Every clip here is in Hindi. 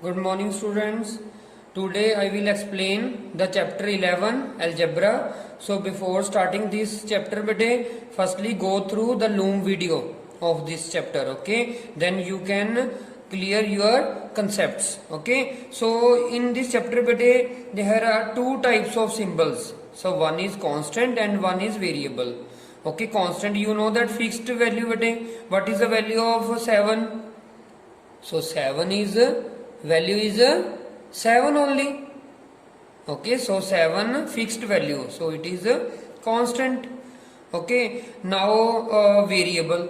Good morning, students. Today I will explain the chapter 11 algebra. So before starting this chapter today, firstly go through the Loom video of this chapter. Okay, then you can clear your concepts. Okay, so in this chapter today there are two types of symbols. So one is constant and one is variable. Okay, constant, you know that fixed value today. What is the value of 7? So 7 is value is 7 only. Okay, so 7 fixed value, so it is a constant. Okay, now variable.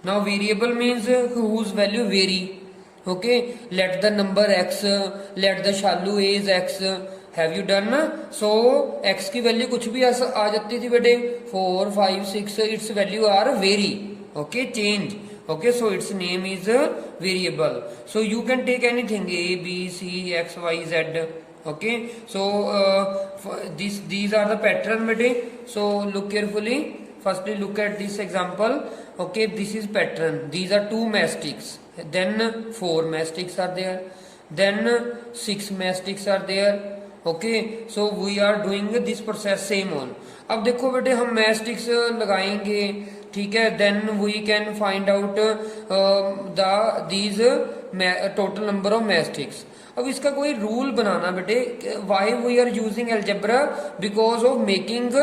Now variable means whose value vary. Okay, let the number x, let the shallow a is x. Have you done ना? So x की वैल्यू कुछ भी आ जाती थी बेटे, 4, 5, 6, its value are vary. Okay, change. Okay, so its name is a variable. So you can take anything a, b, c, x, y, z. Okay, so these are the pattern bete. So look carefully. Firstly look at this example. Okay, this is pattern. These are 2 mastics. Then 4 mastics are there. Then 6 mastics are there. Okay, so we are doing this process same on. अब देखो बेटे हम मैस्टिक्स लगाएंगे, ठीक है, then we can find out these total number of mastics. अब इसका कोई रूल बनाना बेटे, why we are using algebra, because of making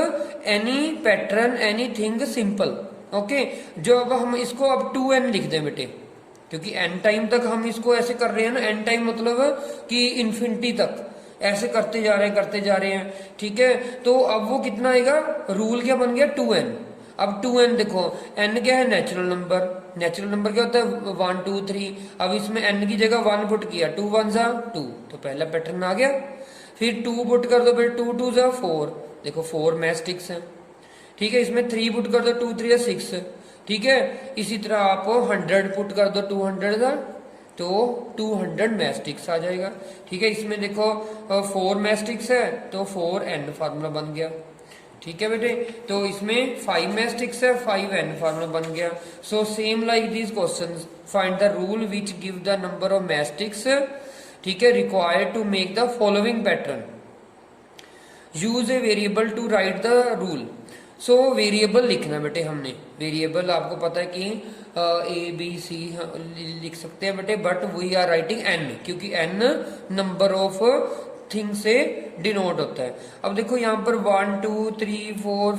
any pattern anything simple. Okay, जो अब हम इसको अब 2n लिख दें बेटे, क्योंकि n टाइम तक हम इसको ऐसे कर रहे हैं ना, n टाइम मतलब कि इन्फिनिटी तक ऐसे करते जा रहे हैं, ठीक है. तो अब वो कितना आएगा, रूल क्या बन गया, 2n. अब 2n देखो, n क्या है, नेचुरल नंबर. नेचुरल नंबर क्या होता है, 1 2 3. अब इसमें n की जगह 1 पुट किया, 2 1 जा 2, तो पहला पैटर्न आ गया. फिर 2 पुट कर दो, फिर 2 2 जा 4, देखो 4 मैस्टिक्स हैं, ठीक है. इसमें 3 पुट कर दो, 2 3 6, ठीक है. इसी तरह आप 100 पुट कर दो, 200 जा, तो 200 मैस्टिक्स आ जाएगा, ठीक है. इसमें देखो 4 मैस्टिक्स है, तो 4n फार्मूला बन गया, ठीक है बेटे. तो इसमें 5 मैस्टिक्स है, 5n फार्मूला बन गया. So same like these questions, find the rule which give the number of mastics, ठीक है, required to make the following pattern. Use a variable to write the rule. So variable लिखना बेटे हमने. वेरिएबल आपको पता है कि ए बी सी लिख सकते हैं बेटे, but we are writing n, क्योंकि n नंबर ऑफ थिंग से डिनोट होता है. अब देखो यहाँ पर 1 2 3 4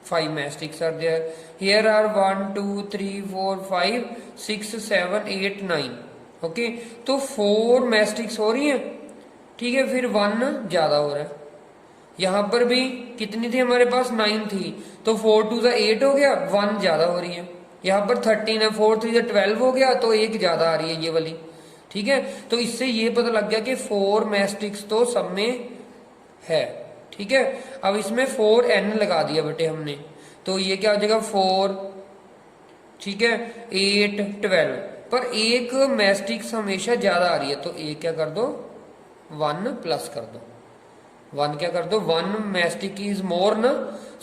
5 mastics are there. Here are 1 2 3 4 5 6 7 8 9. Okay, तो 4 मैस्टिक्स हो रही है, ठीक है. फिर 1 ज्यादा हो रहा है. यहां पर भी कितनी थी हमारे पास, 9 थी, तो 4 2 8 हो गया, 1 ज्यादा हो रही है. यहाँ पर 13 है, 4 3 12 हो गया, तो 1 ज्यादा आ रही है ये वाली, ठीक है. तो इससे ये पता लग गया कि 4 मैस्टिक्स तो सब में है, ठीक है. अब इसमें 4n लगा दिया बेटे हमने, तो ये क्या हो जाएगा 4, ठीक है, 8 12. पर एक मैस्टिक्स हमेशा ज्यादा आ रही है, तो एक क्या कर दो, 1 प्लस कर दो. 1 क्या कर दो, 1 मैस्टिक इज मोर ना.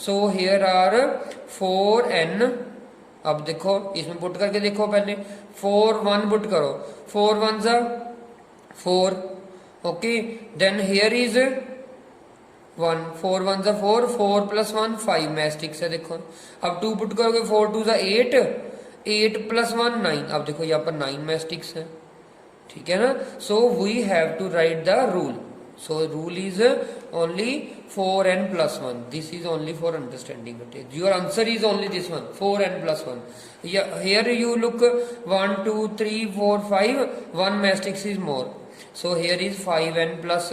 So here are 4n. अब देखो इसमें पुट करके देखो, पहले 4 1 पुट करो, 4 1 जा 4. ओके, देन हियर इज 1, 4 1 जा 4, 4 प्लस 1 5 मैस्टिक्स है. देखो अब 2 पुट करोगे, 4 2 जा 8, 8 प्लस 1 9. अब देखो यहाँ पर 9 मैस्टिक्स है, ठीक है ना. So we have to write the rule. So rule is only 4n plus 1. This is only for understanding. Your answer is only this one, 4n plus 1. Here you look 1 2 3 4 5, 1 matrix is more. So here is 5n plus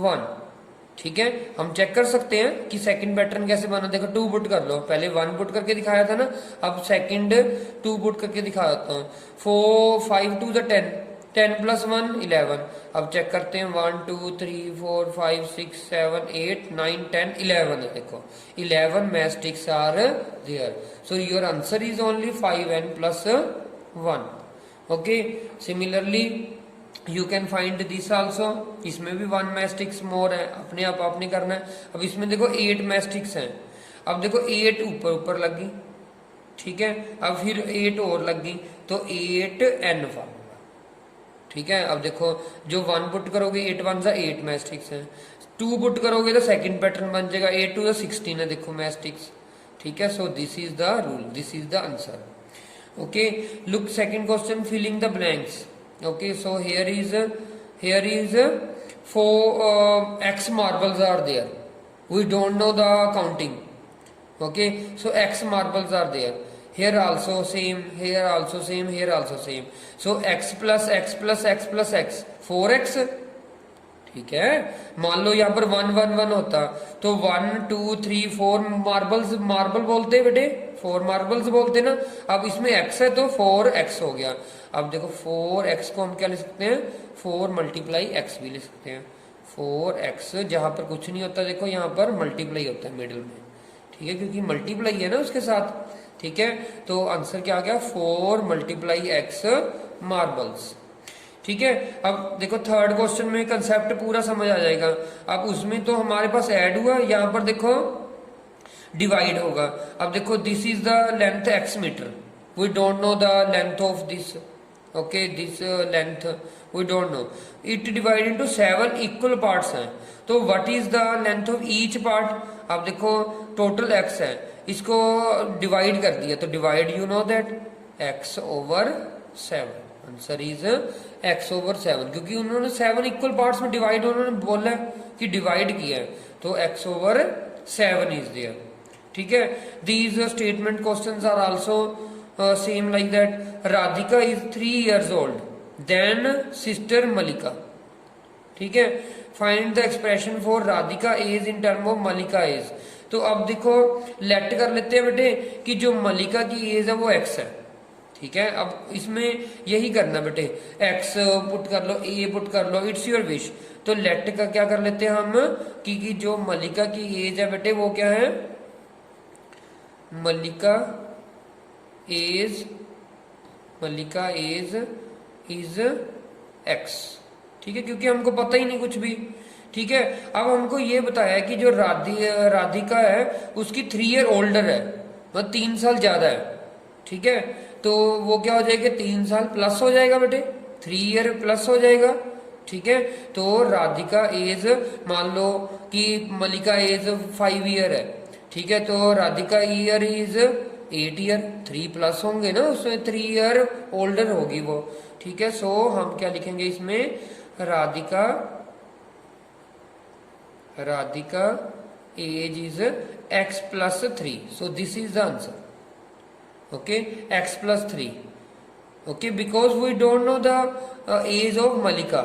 1. ठीक है, हम चेक कर सकते हैं कि सेकंड पैटर्न कैसे बना. देखो 2 पुट कर लो, पहले 1 पुट करके दिखाया था ना, अब सेकंड 2 पुट करके दिखा देता हूँ. 4 5 2 10, 10 प्लस 1 11. अब चेक करते हैं, 1 2 3 4 5 6 7 8 9 10 11 है. देखो 11 mastics are there. So your answer is only 5n plus 1. Okay, similarly you can find this also. इसमें भी 1 मैस्टिक्स मोर है, अपने आप आपने करना है. अब इसमें देखो 8 मैस्टिक्स हैं. अब देखो 8 ऊपर ऊपर लगी, ठीक है. अब फिर 8 और लगी, तो 8n फार्मूला, ठीक है। अब देखो जो 1 पुट करोगे 8 1 जा 8 मैस्टिक्स है, 2 पुट करोगे तो सेकंड पैटर्न बन जाएगा, 8 2 16 है, देखो मैस्टिक्स। ठीक है, so this is the rule, this is the answer. Okay, look second question, filling the blanks. Okay, so here is 4 x marbles are there, we don't know the counting. Okay, so x marbles are there, here also same, here also same, here also same, so x plus x plus x plus x 4x। ठीक है, मान लो यहाँ पर 1 1 1 होता तो 1 2 3 4 मार्बल्स, मार्बल बोलते हैं बेटे, 4 मार्बल्स बोलते ना। अब इसमें x है तो 4x हो गया। अब देखो 4x को हम क्या ले सकते हैं, 4 मल्टीप्लाई x भी ले सकते हैं। 4x जहां पर कुछ नहीं होता, देखो यहाँ पर मल्टीप्लाई होता है मिडिल में। ठीक है, क्योंकि मल्टीप्लाई है ना उसके साथ। ठीक है, तो आंसर क्या आ गया, 4 मल्टीप्लाई x मार्बल्स। ठीक है, अब देखो थर्ड क्वेश्चन में कंसेप्ट पूरा समझ आ जाएगा। अब उसमें तो हमारे पास ऐड हुआ, यहाँ पर देखो डिवाइड होगा। अब देखो this is the length x metre, we don't know the length of this. Okay, this length we don't know, it divide into 7 equal parts हैं, तो what is the length of each part. अब देखो टोटल x है, इसको डिवाइड कर दिया तो divide you know that x over 7, answer is x over 7, क्योंकि उन्होंने 7 इक्वल पार्ट्स में डिवाइड उन्होंने बोला कि डिवाइड किया है, तो x ओवर 7 इज देयर। ठीक है, these statement questions are also same like that. Radhika is 3 years old, then sister Malika. ठीक है, find the expression for Radhika age in term of Malika age. तो अब देखो लेट कर लेते हैं बेटे कि जो मलिका की एज है वो x है। ठीक है, अब इसमें यही करना बेटे, x पुट कर लो, a पुट कर लो, इट्स योर विश। तो लेट का क्या कर लेते हैं हम कि जो मलिका की एज है बेटे वो क्या है, मलिका एज इज x। ठीक है, क्योंकि हमको पता ही नहीं कुछ भी। ठीक है, अब हमको ये बताया कि जो राधिका है उसकी 3 year ओल्डर है, मतलब 3 साल ज्यादा है। ठीक है, तो वो क्या हो जाएगा, 3 साल प्लस हो जाएगा बेटे, 3 year प्लस हो जाएगा। ठीक है, तो राधिका एज, मान लो कि मलिका एज 5 year है। ठीक है, तो Radhika year is 8 year, 3 plus होंगे ना उसमें, 3 year ओल्डर होगी वो। ठीक है, सो हम क्या लिखेंगे इसमें, Radhika age is x plus 3, so this is the answer. Okay, x plus 3. Okay, because we don't know the age of Malika,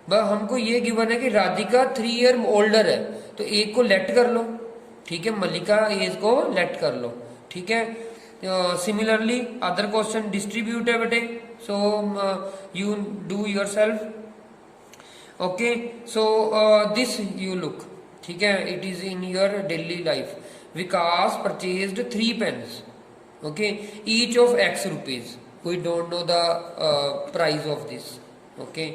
बस हमको ये गिवन है कि राधिका 3 year ओल्डर है, तो एक को लेट कर लो। ठीक है, मलिका एज को लेट कर लो। ठीक है, सिमिलरली अदर क्वेश्चन डिस्ट्रीब्यूट है बेटे, so you do your self. Okay, so this you look. ठीक है, it is in your daily life. Vikas purchased 3 pens, okay, each of x rupees, we don't know the price of this. Okay,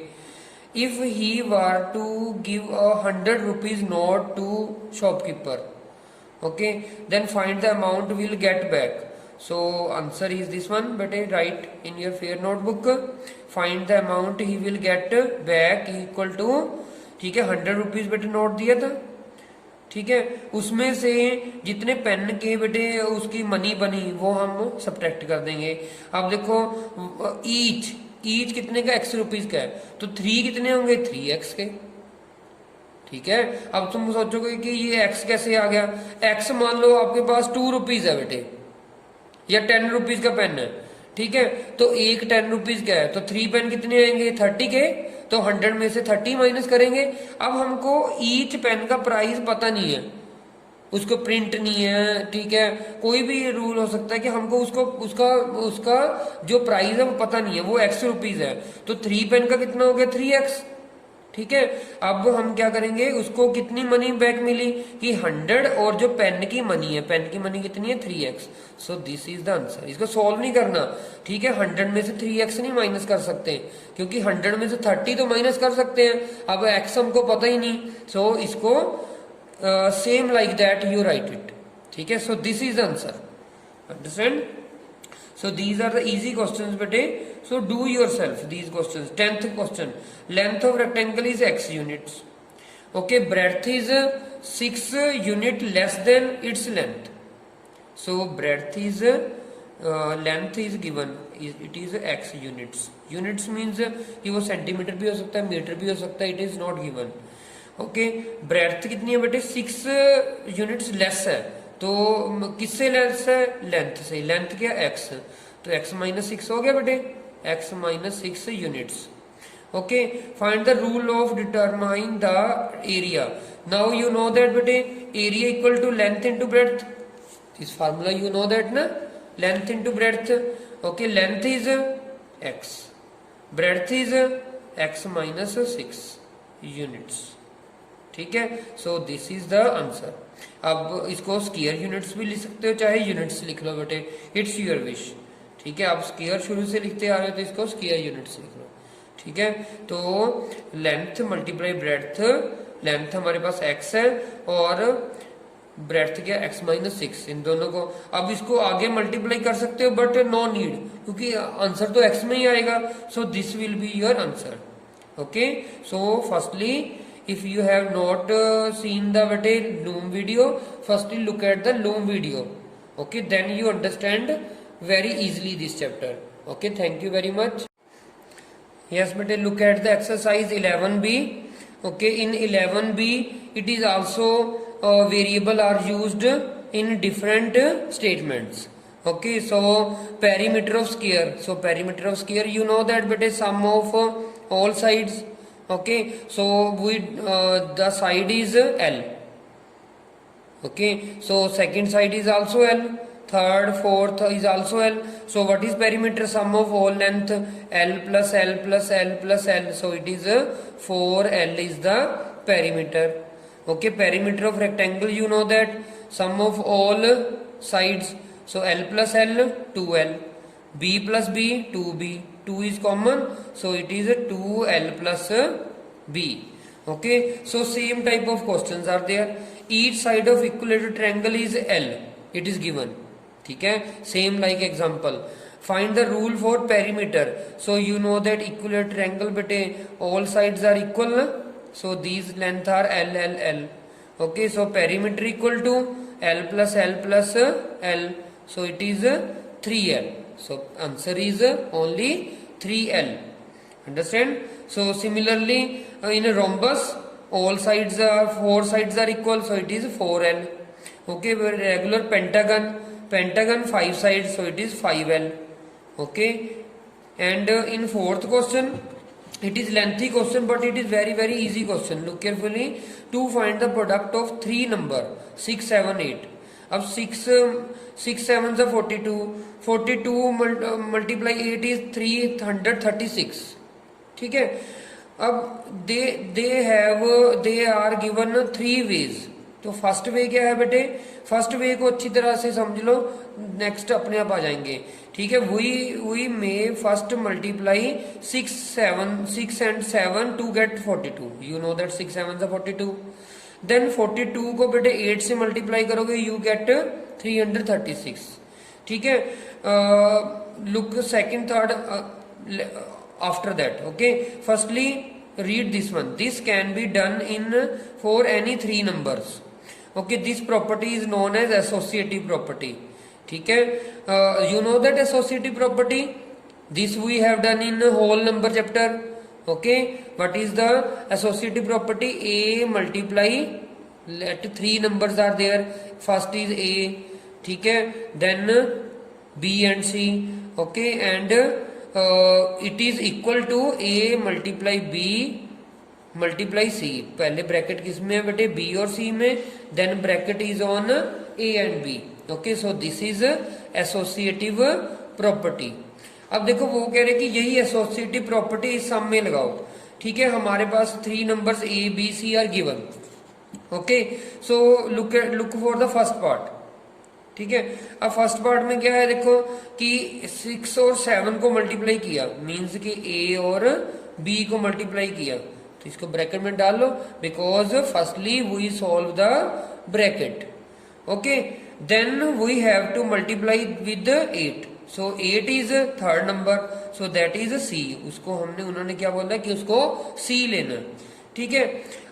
if he were to give a 100 rupees note to shopkeeper, okay, then find the amount we'll get back. So answer is this one, but write in your fair notebook, find the amount he will get back equal to, ठीक है, 100 rupees बेटे नोट दिया था। ठीक है, उसमें से जितने पेन के बेटे उसकी मनी बनी वो हम सब्ट्रैक्ट कर देंगे। अब देखो ईच कितने का, x रुपीज का है, तो 3 कितने होंगे, 3x के। ठीक है, अब तुम सोचोगे कि ये x कैसे आ गया, x मान लो आपके पास 2 रुपीज है बेटे, या 10 रुपीज का पेन है। ठीक है, तो एक 10 रुपीज का है, तो 3 पेन कितने आएंगे, 30 के, तो 100 में से 30 माइनस करेंगे। अब हमको ईच पेन का प्राइस पता नहीं है, उसको प्रिंट नहीं है। ठीक है, कोई भी रूल हो सकता है कि हमको उसका जो प्राइस है वो पता नहीं है, वो x रुपीज है, तो 3 पेन का कितना हो गया, 3x। ठीक है, अब हम क्या करेंगे, उसको कितनी मनी बैक मिली कि 100, और जो पेन की मनी है, पेन की मनी कितनी है, 3x। So this is the answer. इसको सॉल्व नहीं करना। ठीक है, 100 में से 3x नहीं माइनस कर सकते, क्योंकि 100 में से 30 तो माइनस कर सकते हैं, अब x हमको पता ही नहीं। सो इसको same like that you right it. ठीक है, so this is the answer, understand. So these are the easy questions bete. So do yourself these questions. 10th question, length of rectangle is x units. Okay, breadth is 6 unit less than its length. So breadth is length is given, it is x units. Units means कि वो सेंटीमीटर भी हो सकता है, मीटर भी हो सकता है. It is not given. Okay, breadth कितनी है बेटे? 6 यूनिट्स लेस है. तो किससे लेस है? लेंथ से. लेंथ क्या? x. तो x माइनस 6 हो गया बेटे, x minus 6 units. Okay, find the rule of determine the area. Now you know that बेटे area equal to length into breadth. This formula you know that ना, length into breadth. Okay, length is x, breadth is x minus 6 units. ठीक है, so this is the answer. अब इसको स्क्वायर यूनिट्स भी लिख सकते हो, चाहे यूनिट्स लिख लो बेटे, इट्स योर विश. ठीक है, आप स्क्वायर शुरू से लिखते आ रहे हो तो इसको स्क्वायर यूनिट्स लिख लो. ठीक है, तो लेंथ मल्टीप्लाई ब्रेड्थ, लेंथ हमारे पास x है और ब्रेड्थ क्या? x minus 6. इन दोनों को अब इसको आगे मल्टीप्लाई कर सकते हो बट नो नीड, क्योंकि आंसर तो x में ही आएगा. So this will be your answer. Okay, so firstly if you have not seen the loom video, firstly look at the loom video. Okay, then you understand very easily this chapter. Okay, thank you very much. Yes bete, look at the exercise 11b. Okay, in 11b it is also variable are used in different statements. Okay, so perimeter of square. So perimeter of square, you know that bete sum of all sides. Okay, so we the side is L. Okay, so second side is also L, third, fourth is also L. So what is perimeter? Sum of all length, L plus L plus L plus L. So it is 4L is the perimeter. Okay, perimeter of rectangle, you know that sum of all sides. So L plus L 2L, B plus B 2B. 2 is common, so it is a 2L plus B. Okay, so same type of questions are there. Each side of equilateral triangle is L, it is given. ठीक है, same like example. Find the rule for perimeter. So you know that equilateral triangle bete all sides are equal, so these length are L L L. Okay, so perimeter equal to L plus L plus L, so it is 3L. So answer is only 3L. Understand? So similarly in a rhombus all sides are 4 sides are equal, so it is 4L. Okay, regular pentagon 5 sides, so it is 5L. Okay, and in fourth question it is lengthy question but it is very easy question. Look carefully. To find the product of 3 number 6 7 8. अब 6 7 are 42 multiply 8 is 336. ठीक है, अब they are given 3 ways. तो फर्स्ट वे क्या है बेटे? फर्स्ट वे को अच्छी तरह से समझ लो, नेक्स्ट अपने आप आ जाएंगे. ठीक है, we may first multiply 6 and 7 to get 42. You know that 6 7 are 42. Then 42 को बेटे 8 से मल्टीप्लाई करोगे, यू गेट 336. ठीक है, look second third after that. Okay, firstly read this one. This can be done in for any 3 numbers. Okay, this property is known as associative property. ठीक है, you know that associative property, this we have done in whole number chapter. Okay, what is the associative property? A multiply, let 3 numbers are there, first is A. ठीक है, then B and C. Okay, and it is equal to A multiply B multiply C. पहले ब्रैकेट किस में है बेटे? B और C में. then bracket is on A and B. Okay, so this is associative property. अब देखो वो कह रहे कि यही एसोसिएटिव प्रॉपर्टी इस सम में लगाओ. ठीक है, हमारे पास 3 numbers A B C are given. Okay, so look for the first part. ठीक है, अब फर्स्ट पार्ट में क्या है देखो कि 6 और 7 को मल्टीप्लाई किया, मीन्स कि A और B को मल्टीप्लाई किया, तो इसको ब्रैकेट में डाल लो, because firstly we solve the bracket. Okay, then we have to multiply with 8. So 8 is third number, so that is C. उसको हमने, उन्होंने क्या बोला कि उसको सी लेना, ठीक है।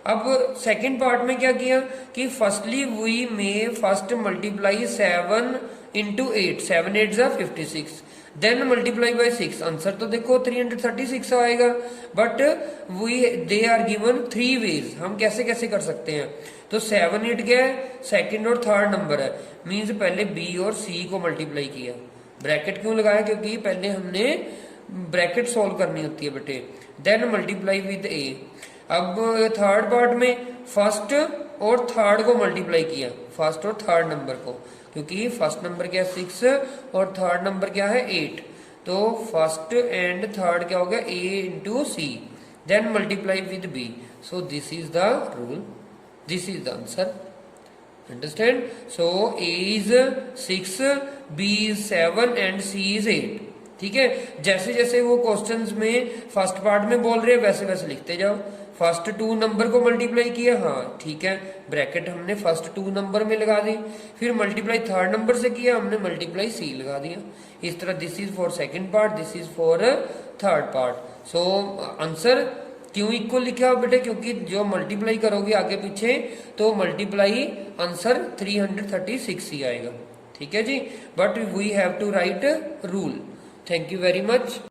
अब सेकंड पार्ट में क्या किया कि firstly we may first multiply 7 into 8, 7 8 जा 56, देन मल्टीप्लाई बाय 6। आंसर तो देखो 336 आएगा, but we they are given 3 ways. हम कैसे कैसे कर सकते हैं, तो 7 8 क्या है, सेकंड और थर्ड नंबर है, मींस पहले बी और सी को मल्टीप्लाई किया। ब्रैकेट क्यों लगाया, क्योंकि पहले हमने ब्रैकेट सॉल्व करनी होती है बेटे, देन मल्टीप्लाई विद ए। अब थर्ड पार्ट में फर्स्ट और थर्ड को मल्टीप्लाई किया, फर्स्ट और थर्ड नंबर को, क्योंकि फर्स्ट नंबर क्या है 6 और थर्ड नंबर क्या है 8, तो फर्स्ट एंड थर्ड क्या हो गया a into c, then multiply with b। So this is the rule, this is the answer, understand. So a is 6, b is 7 एंड c इज 8, ठीक है। जैसे जैसे वो क्वेश्चंस में फर्स्ट पार्ट में बोल रहे हैं वैसे वैसे लिखते जाओ। फर्स्ट 2 नंबर को मल्टीप्लाई किया, हाँ ठीक है, ब्रैकेट हमने फर्स्ट 2 नंबर में लगा दी, फिर मल्टीप्लाई थर्ड नंबर से किया हमने, मल्टीप्लाई सी लगा दिया। इस तरह this is for second part, this is for third part. So answer क्यों इक्वल लिखा हो बेटे, क्योंकि जो मल्टीप्लाई करोगे आगे पीछे तो मल्टीप्लाई आंसर 336 ही आएगा, ठीक है जी। But we have to write rule. Thank you very much.